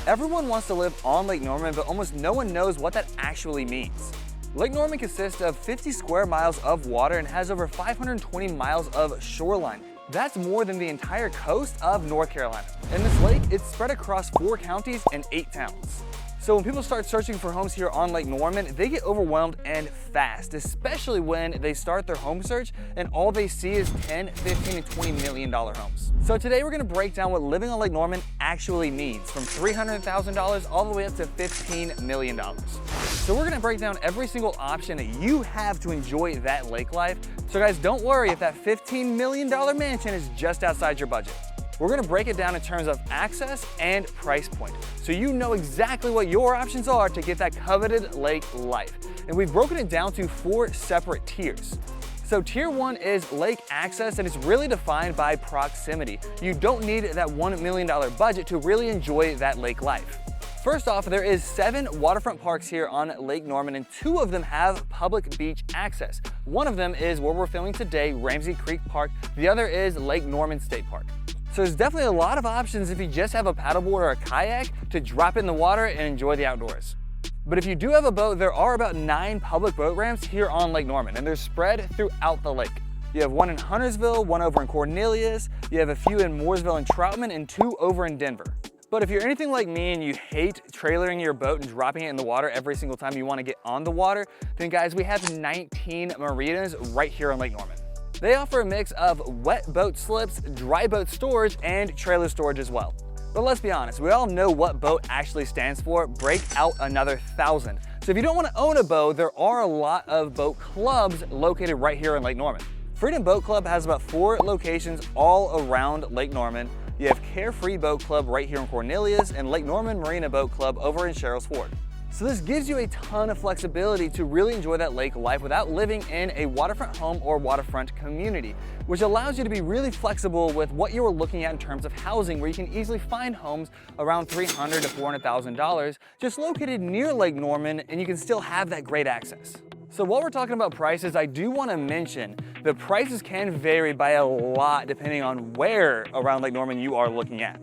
Everyone wants to live on Lake Norman, but almost no one knows what that actually means. Lake Norman consists of 50 square miles of water and has over 520 miles of shoreline. That's more than the entire coast of North Carolina. And this lake, it's spread across 4 counties and 8 towns. So when people start searching for homes here on Lake Norman, they get overwhelmed and fast, especially when they start their home search and all they see is 10, 15, and $20 million homes. So today we're gonna break down what living on Lake Norman actually means, from $300,000 all the way up to $15 million. So we're gonna break down every single option that you have to enjoy that lake life. So guys, don't worry if that $15 million mansion is just outside your budget. We're gonna break it down in terms of access and price point, so you know exactly what your options are to get that coveted lake life. And we've broken it down to 4 separate tiers. So tier 1 is lake access, and it's really defined by proximity. You don't need that $1 million budget to really enjoy that lake life. First off, there is 7 waterfront parks here on Lake Norman, and 2 of them have public beach access. One of them is where we're filming today, Ramsey Creek Park. The other is Lake Norman State Park. So there's definitely a lot of options if you just have a paddleboard or a kayak to drop in the water and enjoy the outdoors. But if you do have a boat, there are about 9 public boat ramps here on Lake Norman, and they're spread throughout the lake. You have one in Huntersville, one over in Cornelius, you have a few in Mooresville and Troutman, and 2 over in Denver. But if you're anything like me and you hate trailering your boat and dropping it in the water every single time you want to get on the water, then guys, we have 19 marinas right here on Lake Norman. They offer a mix of wet boat slips, dry boat storage, and trailer storage as well. But let's be honest, we all know what boat actually stands for. Break out another 1,000. So if you don't want to own a boat, there are a lot of boat clubs located right here in Lake Norman. Freedom Boat Club has about 4 locations all around Lake Norman. You have Carefree Boat Club right here in Cornelius and Lake Norman Marina Boat Club over in Sherrills Ford. So this gives you a ton of flexibility to really enjoy that lake life without living in a waterfront home or waterfront community, which allows you to be really flexible with what you're looking at in terms of housing, where you can easily find homes around $300,000 to $400,000 just located near Lake Norman, and you can still have that great access. So while we're talking about prices, I do want to mention the prices can vary by a lot depending on where around Lake Norman you are looking at.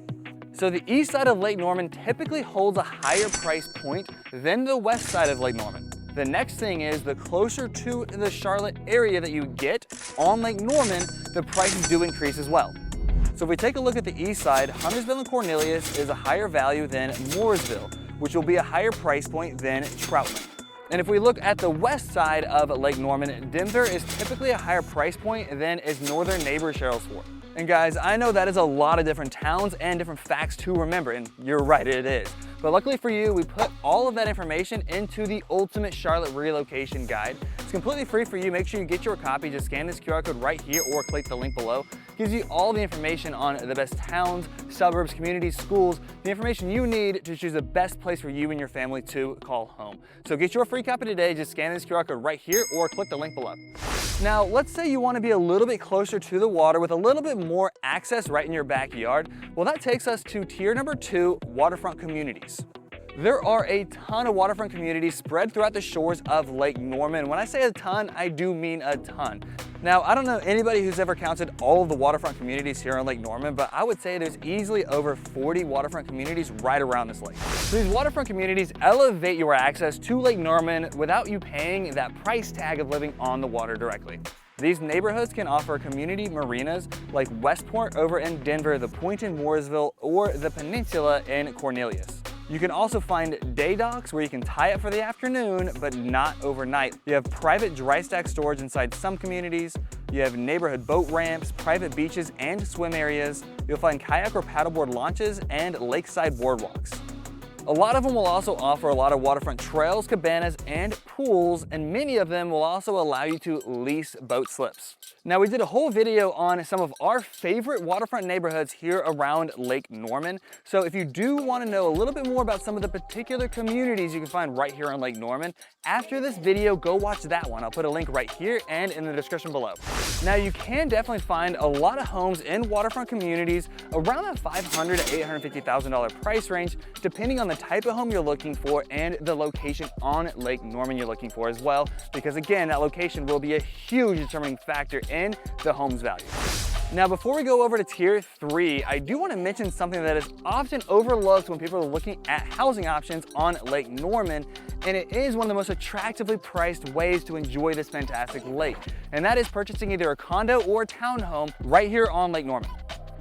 So the east side of Lake Norman typically holds a higher price point than the west side of Lake Norman. The next thing is, the closer to the Charlotte area that you get on Lake Norman, the prices do increase as well. So if we take a look at the east side, Huntersville and Cornelius is a higher value than Mooresville, which will be a higher price point than Troutman. And if we look at the west side of Lake Norman, Denver is typically a higher price point than its northern neighbor Sherrills Ford. And guys, I know that is a lot of different towns and different facts to remember, and you're right, it is. But luckily for you, we put all of that information into the Ultimate Charlotte Relocation Guide. It's completely free for you. Make sure you get your copy. Just scan this QR code right here or click the link below. It gives you all the information on the best towns, suburbs, communities, schools, the information you need to choose the best place for you and your family to call home. So get your free copy today. Just scan this QR code right here or click the link below. Now, let's say you want to be a little bit closer to the water with a little bit more access right in your backyard. Well, that takes us to tier number 2, waterfront communities. There are a ton of waterfront communities spread throughout the shores of Lake Norman. When I say a ton, I do mean a ton. Now, I don't know anybody who's ever counted all of the waterfront communities here on Lake Norman, but I would say there's easily over 40 waterfront communities right around this lake. So these waterfront communities elevate your access to Lake Norman without you paying that price tag of living on the water directly. These neighborhoods can offer community marinas like Westport over in Denver, the Point in Mooresville, or the Peninsula in Cornelius. You can also find day docks where you can tie up for the afternoon, but not overnight. You have private dry stack storage inside some communities. You have neighborhood boat ramps, private beaches, and swim areas. You'll find kayak or paddleboard launches and lakeside boardwalks. A lot of them will also offer a lot of waterfront trails, cabanas, and pools, and many of them will also allow you to lease boat slips. Now, we did a whole video on some of our favorite waterfront neighborhoods here around Lake Norman. So if you do want to know a little bit more about some of the particular communities you can find right here on Lake Norman, after this video, go watch that one. I'll put a link right here and in the description below. Now, you can definitely find a lot of homes in waterfront communities around that $500,000 to $850,000 price range, depending on the type of home you're looking for and the location on Lake Norman you're looking for as well, because again, that location will be a huge determining factor in the home's value. Now, before we go over to tier 3, I do want to mention something that is often overlooked when people are looking at housing options on Lake Norman, and it is one of the most attractively priced ways to enjoy this fantastic lake, and that is purchasing either a condo or a townhome right here on Lake Norman.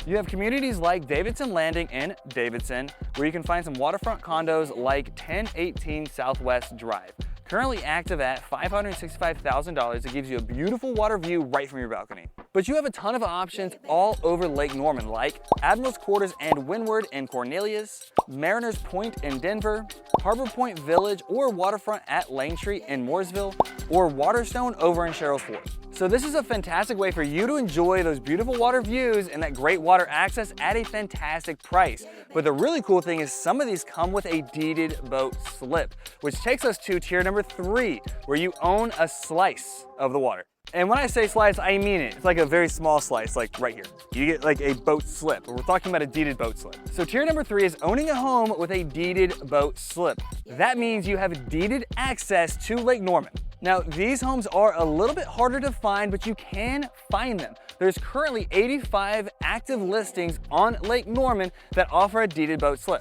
You have communities like Davidson Landing in Davidson, where you can find some waterfront condos like 1018 Southwest Drive. Currently active at $565,000, it gives you a beautiful water view right from your balcony. But you have a ton of options all over Lake Norman, like Admiral's Quarters and Windward in Cornelius, Mariners Point in Denver, Harbor Point Village or Waterfront at Lane Street in Mooresville, or Waterstone over in Sherrills Ford. So this is a fantastic way for you to enjoy those beautiful water views and that great water access at a fantastic price. But the really cool thing is some of these come with a deeded boat slip, which takes us to tier number 3, where you own a slice of the water. And when I say slice, I mean it. It's like a very small slice, like right here. You get like a boat slip, but we're talking about a deeded boat slip. So tier number 3 is owning a home with a deeded boat slip. That means you have deeded access to Lake Norman. Now, these homes are a little bit harder to find, but you can find them. There's currently 85 active listings on Lake Norman that offer a deeded boat slip.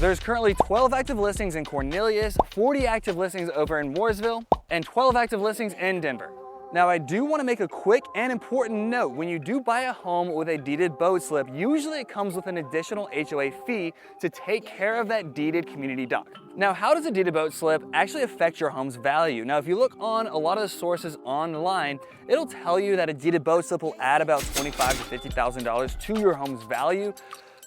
There's currently 12 active listings in Cornelius, 40 active listings over in Mooresville, and 12 active listings in Denver. Now, I do want to make a quick and important note. When you do buy a home with a deeded boat slip, usually it comes with an additional HOA fee to take care of that deeded community dock. Now, how does a deeded boat slip actually affect your home's value? Now, if you look on a lot of the sources online, it'll tell you that a deeded boat slip will add about $25,000 to $50,000 to your home's value.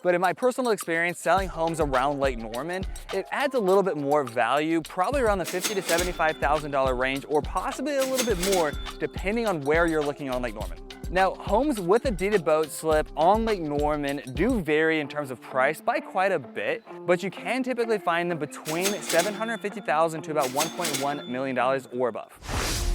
But in my personal experience selling homes around Lake Norman, it adds a little bit more value, probably around the $50,000 to $75,000 range, or possibly a little bit more, depending on where you're looking on Lake Norman. Now, homes with a deeded boat slip on Lake Norman do vary in terms of price by quite a bit, but you can typically find them between $750,000 to about $1.1 million or above.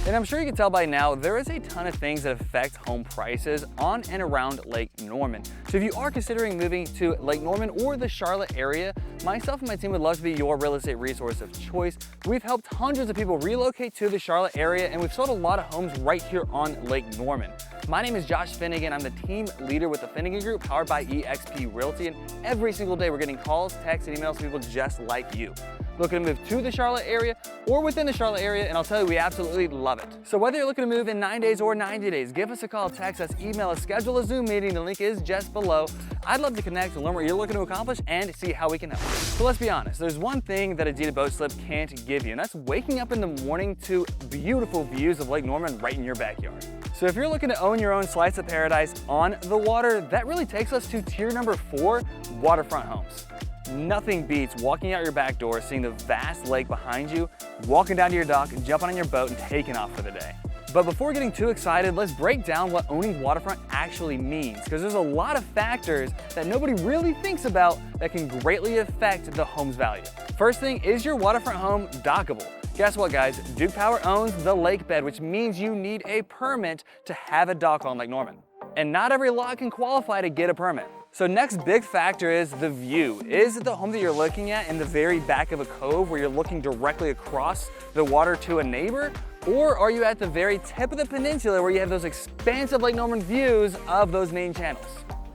And I'm sure you can tell by now, there is a ton of things that affect home prices on and around Lake Norman. So if you are considering moving to Lake Norman or the Charlotte area, myself and my team would love to be your real estate resource of choice. We've helped hundreds of people relocate to the Charlotte area, and we've sold a lot of homes right here on Lake Norman. My name is Josh Finnegan. I'm the team leader with the Finnegan Group, powered by eXp Realty, and every single day we're getting calls, texts, and emails from people just like you, looking to move to the Charlotte area or within the Charlotte area, and I'll tell you, we absolutely love it. So whether you're looking to move in 9 days or 90 days, give us a call, text us, email us, schedule a Zoom meeting. The link is just below. I'd love to connect and learn what you're looking to accomplish and see how we can help. So let's be honest, there's one thing that a deeded boat slip can't give you, and that's waking up in the morning to beautiful views of Lake Norman right in your backyard. So if you're looking to own your own slice of paradise on the water, that really takes us to tier number 4, waterfront homes. Nothing beats walking out your back door, seeing the vast lake behind you, walking down to your dock, jumping on your boat, and taking off for the day. But before getting too excited, let's break down what owning waterfront actually means, because there's a lot of factors that nobody really thinks about that can greatly affect the home's value. First thing, is your waterfront home dockable? Guess what, guys? Duke Power owns the lake bed, which means you need a permit to have a dock on Lake Norman. And not every lot can qualify to get a permit. So next big factor is the view. Is the home that you're looking at in the very back of a cove where you're looking directly across the water to a neighbor? Or are you at the very tip of the peninsula where you have those expansive Lake Norman views of those main channels?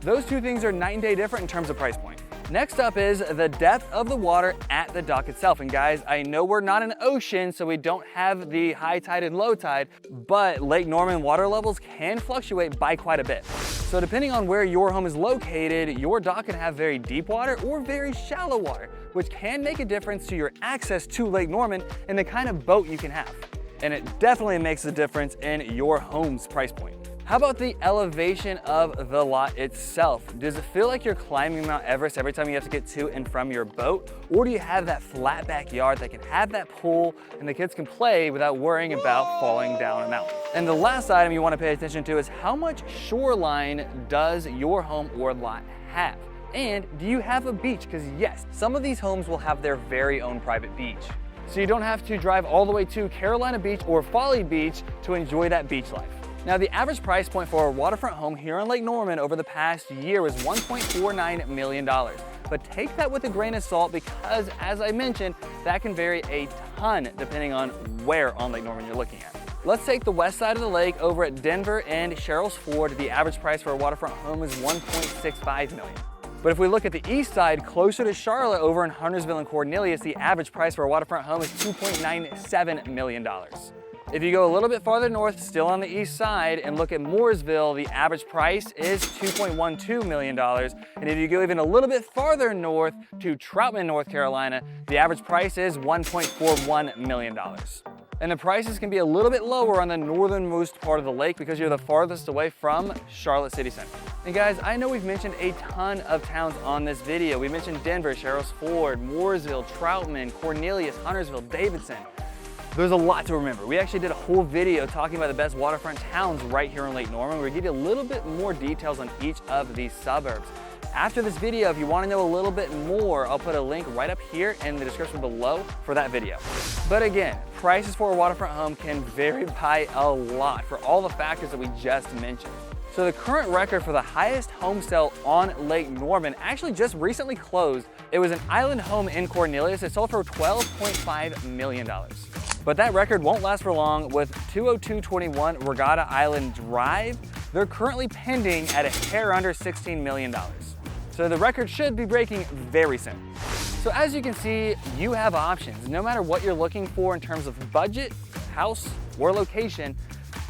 Those two things are night and day different in terms of price point. Next up is the depth of the water at the dock itself. And guys, I know we're not an ocean, so we don't have the high tide and low tide, but Lake Norman water levels can fluctuate by quite a bit. So depending on where your home is located, your dock can have very deep water or very shallow water, which can make a difference to your access to Lake Norman and the kind of boat you can have. And it definitely makes a difference in your home's price point. How about the elevation of the lot itself? Does it feel like you're climbing Mount Everest every time you have to get to and from your boat? Or do you have that flat backyard that can have that pool and the kids can play without worrying about falling down a mountain? And the last item you want to pay attention to is how much shoreline does your home or lot have? And do you have a beach? Because yes, some of these homes will have their very own private beach. So you don't have to drive all the way to Carolina Beach or Folly Beach to enjoy that beach life. Now, the average price point for a waterfront home here on Lake Norman over the past year was $1.49 million. But take that with a grain of salt because, as I mentioned, that can vary a ton depending on where on Lake Norman you're looking at. Let's take the west side of the lake over at Denver and Sherrills Ford. The average price for a waterfront home is $1.65 million. But if we look at the east side, closer to Charlotte over in Huntersville and Cornelius, the average price for a waterfront home is $2.97 million. If you go a little bit farther north, still on the east side, and look at Mooresville, the average price is $2.12 million. And if you go even a little bit farther north to Troutman, North Carolina, the average price is $1.41 million. And the prices can be a little bit lower on the northernmost part of the lake because you're the farthest away from Charlotte City Center. And guys, I know we've mentioned a ton of towns on this video. We mentioned Denver, Sherrills Ford, Mooresville, Troutman, Cornelius, Huntersville, Davidson. There's a lot to remember. We actually did a whole video talking about the best waterfront towns right here in Lake Norman. We're gonna give you a little bit more details on each of these suburbs. After this video, if you want to know a little bit more, I'll put a link right up here in the description below for that video. But again, prices for a waterfront home can vary by a lot for all the factors that we just mentioned. So the current record for the highest home sale on Lake Norman actually just recently closed. It was an island home in Cornelius. It sold for $12.5 million. But that record won't last for long. With 20221 Regatta Island Drive, they're currently pending at a hair under $16 million. So the record should be breaking very soon. So as you can see, you have options. No matter what you're looking for in terms of budget, house, or location,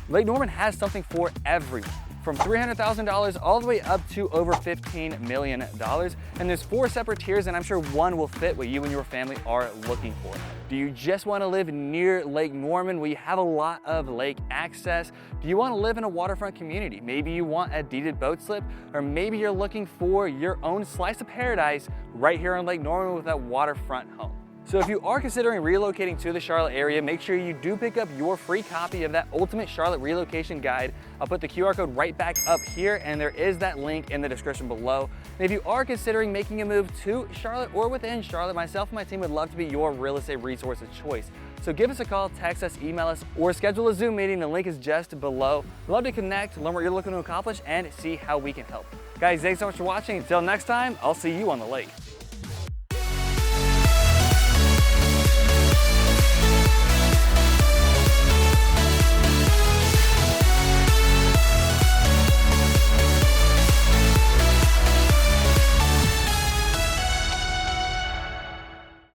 Lake Norman has something for everyone. From $300,000 all the way up to over $15 million. And there's 4 separate tiers, and I'm sure one will fit what you and your family are looking for. Do you just want to live near Lake Norman where you have a lot of lake access? Do you want to live in a waterfront community? Maybe you want a deeded boat slip, or maybe you're looking for your own slice of paradise right here on Lake Norman with that waterfront home. So if you are considering relocating to the Charlotte area, make sure you do pick up your free copy of that Ultimate Charlotte Relocation Guide. I'll put the QR code right back up here, and there is that link in the description below. And if you are considering making a move to Charlotte or within Charlotte, myself and my team would love to be your real estate resource of choice. So give us a call, text us, email us, or schedule a Zoom meeting. The link is just below. We'd love to connect, learn what you're looking to accomplish, and see how we can help. Guys, thanks so much for watching. Until next time, I'll see you on the lake.